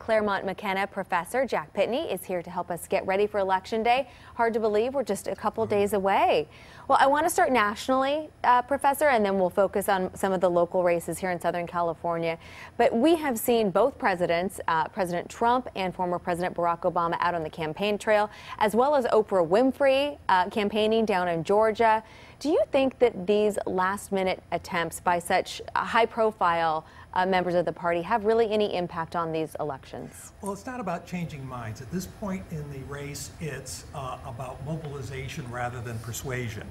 Claremont McKenna professor Jack Pitney is here to help us get ready for Election Day. Hard to believe we're just a couple days away. Well, I want to start nationally, Professor, and then we'll focus on some of the local races here in Southern California. But we have seen both presidents, President Trump and former President Barack Obama, out on the campaign trail, as well as Oprah Winfrey campaigning down in Georgia. Do you think that these last-minute attempts by such high-profile members of the party have really any impact on these elections? Well, it's not about changing minds. At this point in the race, it's about mobilization rather than persuasion.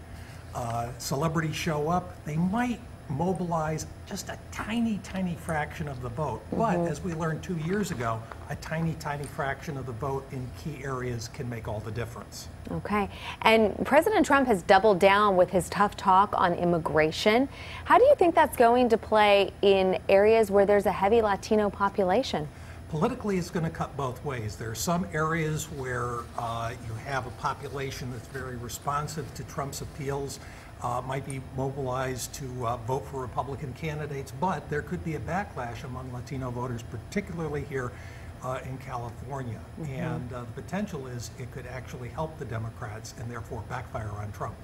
Celebrities show up, they might mobilize just a tiny fraction of the vote. But as we learned 2 years ago, a tiny fraction of the vote in key areas can make all the difference. Okay. And President Trump has doubled down with his tough talk on immigration. How do you think that's going to play in areas where there's a heavy Latino population? Politically, it's going to cut both ways. There are some areas where you have a population that's very responsive to Trump's appeals, might be mobilized to vote for Republican candidates, but there could be a backlash among Latino voters, particularly here in California. And the potential is it could actually help the Democrats and therefore backfire on Trump.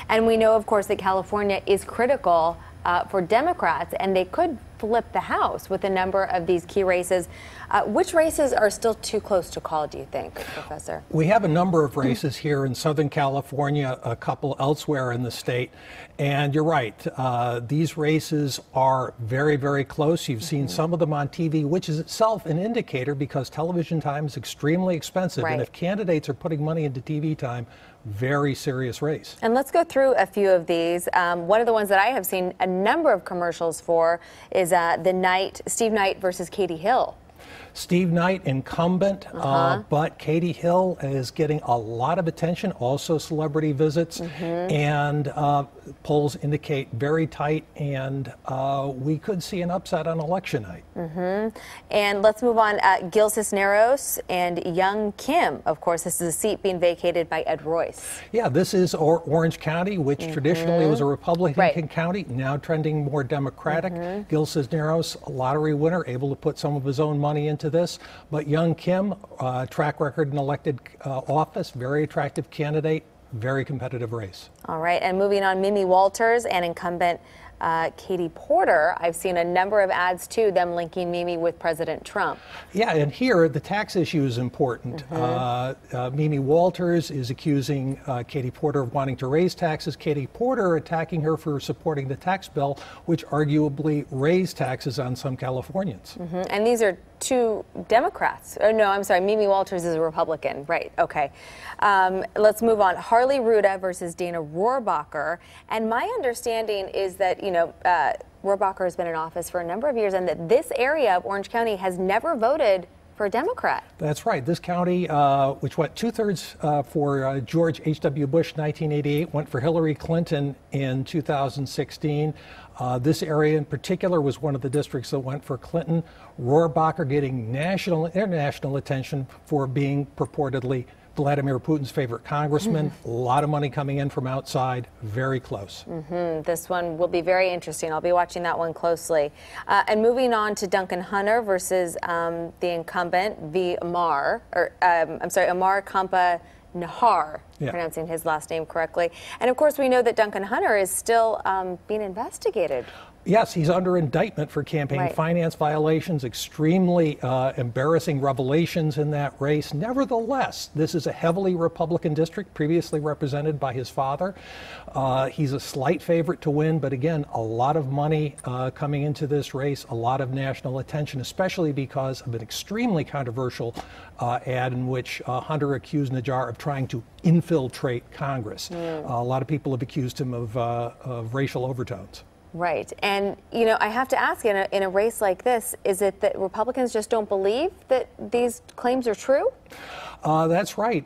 And we know, of course, that California is critical for Democrats, and they could flip the House with a number of these key races. Which races are still too close to call, do you think, Professor? We have a number of races here in Southern California, a couple elsewhere in the state. And you're right, these races are very close. You've seen some of them on TV, which is itself an indicator because television time is extremely expensive. And if candidates are putting money into TV time, very serious race. And let's go through a few of these. One of the ones that I have seen a number of commercials for is Steve Knight versus Katie Hill. Steve Knight, incumbent, but Katie Hill is getting a lot of attention, also celebrity visits, and polls indicate very tight, and we could see an upset on election night. And let's move on. Gil Cisneros and Young Kim, of course, this is a seat being vacated by Ed Royce. Yeah, this is Orange County, which traditionally was a Republican county, now trending more Democratic. Gil Cisneros, a lottery winner, able to put some of his own money into this, but Young Kim, track record in elected office, very attractive candidate, very competitive race. All right, and moving on, Mimi Walters and incumbent Katie Porter. I've seen a number of ads too, them linking Mimi with President Trump. Yeah, and here the tax issue is important. Mimi Walters is accusing Katie Porter of wanting to raise taxes. Katie Porter attacking her for supporting the tax bill, which arguably raised taxes on some Californians. And these are two Democrats. Oh, no, I'm sorry. Mimi Walters is a Republican. Right. Okay. Let's move on. Harley Ruda versus Dana Rohrabacher. And my understanding is that, Rohrabacher has been in office for a number of years and that this area of Orange County has never voted for a Democrat. That's right. This county, which went 2/3 for George H.W. Bush in 1988, went for Hillary Clinton in 2016. This area in particular was one of the districts that went for Clinton. Rohrabacher getting national and international attention for being purportedly Vladimir Putin's favorite congressman. A lot of money coming in from outside. Very close. This one will be very interesting. I'll be watching that one closely. And moving on to Duncan Hunter versus the incumbent Amar Kampa Nahar, pronouncing his last name correctly. And of course, we know that Duncan Hunter is still being investigated. Yes, he's under indictment for campaign finance violations, extremely embarrassing revelations in that race. Nevertheless, this is a heavily Republican district, previously represented by his father. He's a slight favorite to win, but again, a lot of money coming into this race, a lot of national attention, especially because of an extremely controversial ad in which Hunter accused Najjar of trying to infiltrate Congress. A lot of people have accused him of racial overtones. Right. And, I have to ask, in a race like this, is it that Republicans just don't believe that these claims are true? That's right.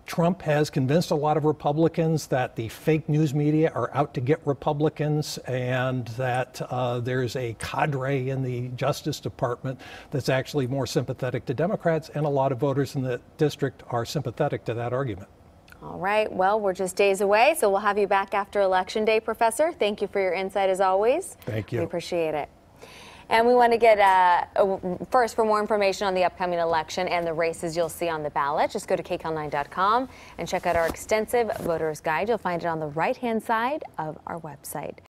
Trump has convinced a lot of Republicans that the fake news media are out to get Republicans and that there's a cadre in the Justice Department that's actually more sympathetic to Democrats, and a lot of voters in the district are sympathetic to that argument. All right. Well, we're just days away, so we'll have you back after Election Day, Professor. Thank you for your insight as always. Thank you. We appreciate it. And we want to get, first, for more information on the upcoming election and the races you'll see on the ballot, just go to kcal9.com and check out our extensive voters guide. You'll find it on the right-hand side of our website.